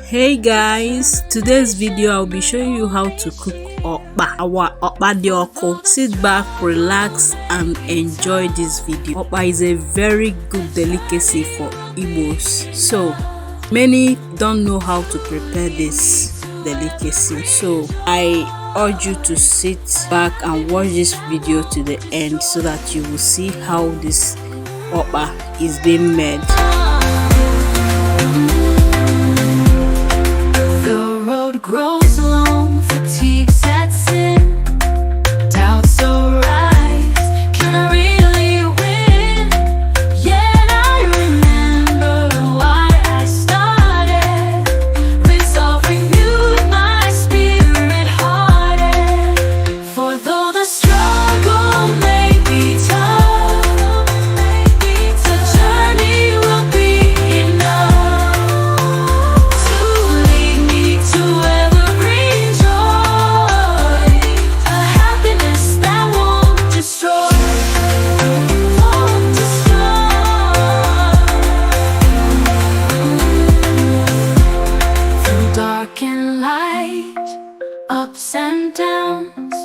Hey guys, today's video I'll be showing you how to cook oppa, our oppa dioko. Sit back, relax and enjoy this video. Oppa is a very good delicacy for Igbos, so many don't know how to prepare this delicacy, so I urge you to sit back and watch this video to the end so that you will see how this oppa is being made. Grows long, fatigue sets in, doubts arise, can I really win? Yet I remember why I started, resolve renewed my spirit hearted, for though the struggle may be tough, the journey will be enough to lead me to ups and downs,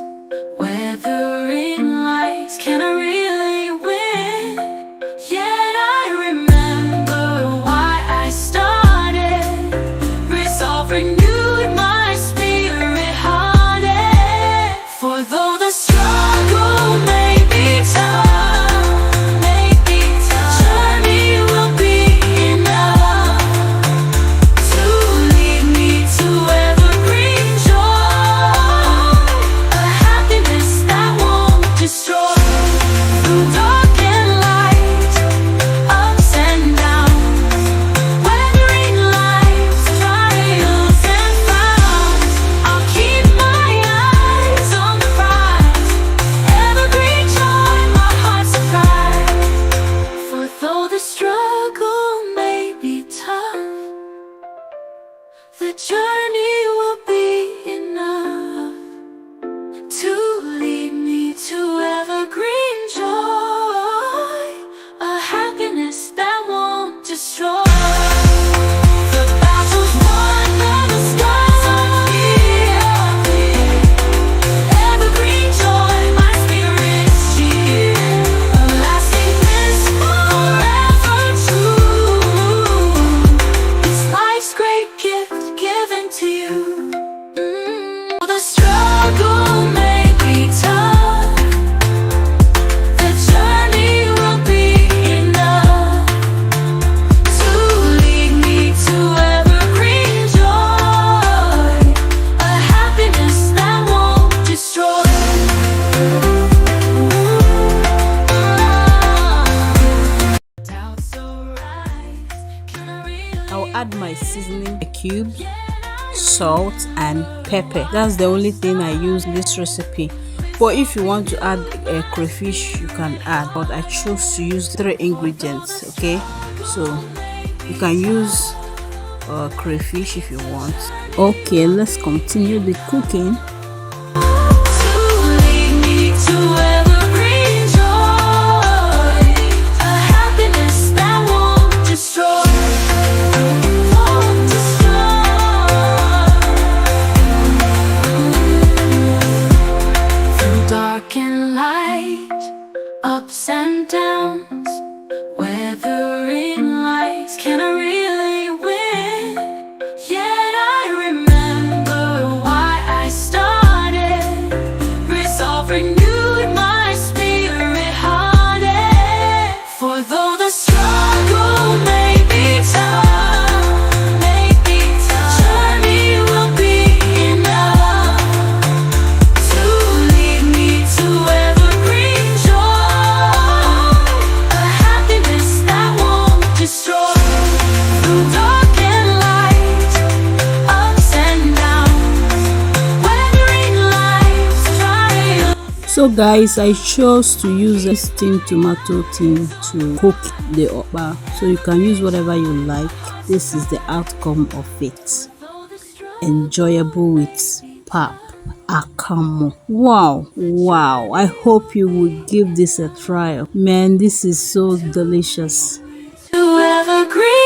weathering lights, can I really win? Yet I remember why I started, resolve renewed my spirit hearted, for though the struggle may be tough, the journey will be enough to lead me to evergreen joy, a happiness that won't destroy. The battle's won, the skies are clear. Evergreen joy, my spirit's cheer, a lasting bliss forever true. It's life's great gift given to you. The struggle may be tough, the journey will be enough to lead me to evergreen joy, a happiness that won't destroy. I'll add my seasoning cubes, salt and pepper. That's the only thing I use in this recipe, but if you want to add a crayfish you can add, but I chose to use 3 ingredients. Okay, so you can use crayfish if you want. Okay, let's continue the cooking. Ups and downs, weathering lights, can I really win? Yet I remember why I started, resolve renewed my spirit hearted, for though the struggle may be tough, So guys, I chose to use a steamed tomato tin to cook the oppa, so you can use whatever you like. This is the outcome of it. Enjoyable with pap akamo. Wow, I hope you will give this a try. Man, this is so delicious. To evergreen